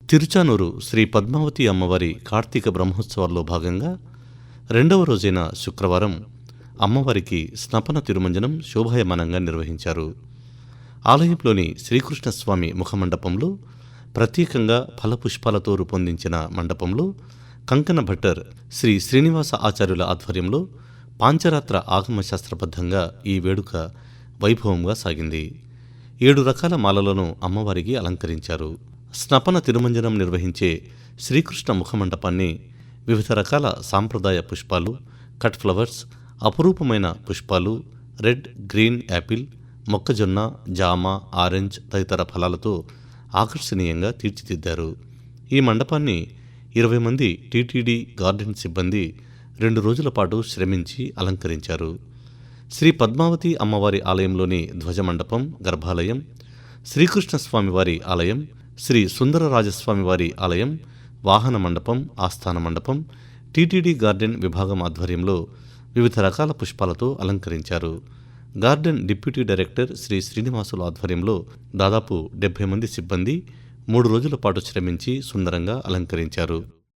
తిరుచానూరు శ్రీ పద్మావతి అమ్మవారి కార్తీక బ్రహ్మోత్సవాల్లో భాగంగా రెండవ రోజైన శుక్రవారం అమ్మవారికి స్నపన తిరుమంజనం శోభాయమానంగా నిర్వహించారు. ఆలయంలోని శ్రీకృష్ణస్వామి ముఖమండపంలో ప్రత్యేకంగా ఫలపుష్పాలతో రూపొందించిన మండపంలో కంకణ భట్టర్ శ్రీ శ్రీనివాస ఆచార్యుల ఆధ్వర్యంలో పాంచరాత్ర ఆగమశాస్త్రబద్ధంగా ఈ వేడుక వైభవంగా సాగింది. 7 రకాల మాలలను అమ్మవారికి అలంకరించారు. స్నపన తిరుమంజనం నిర్వహించే శ్రీకృష్ణ ముఖమండపాన్ని వివిధ రకాల సాంప్రదాయ పుష్పాలు, కట్ ఫ్లవర్స్, అపురూపమైన పుష్పాలు, రెడ్, గ్రీన్ యాపిల్, మొక్కజొన్న, జామ, ఆరెంజ్ తదితర ఫలాలతో ఆకర్షణీయంగా తీర్చిదిద్దారు. ఈ మండపాన్ని 20 మంది టీటీడీ గార్డెన్ సిబ్బంది 2 రోజుల పాటు శ్రమించి అలంకరించారు. శ్రీ పద్మావతి అమ్మవారి ఆలయంలోని ధ్వజమండపం, గర్భాలయం, శ్రీకృష్ణస్వామివారి ఆలయం, శ్రీ సుందరరాజస్వామివారి ఆలయం, వాహన మండపం, ఆస్థాన మండపం, టీటీడీ గార్డెన్ విభాగం ఆధ్వర్యంలో వివిధ రకాల పుష్పాలతో అలంకరించారు. గార్డెన్ డిప్యూటీ డైరెక్టర్ శ్రీ శ్రీనివాసుల ఆధ్వర్యంలో దాదాపు 70 మంది సిబ్బంది 3 రోజుల పాటు శ్రమించి సుందరంగా అలంకరించారు.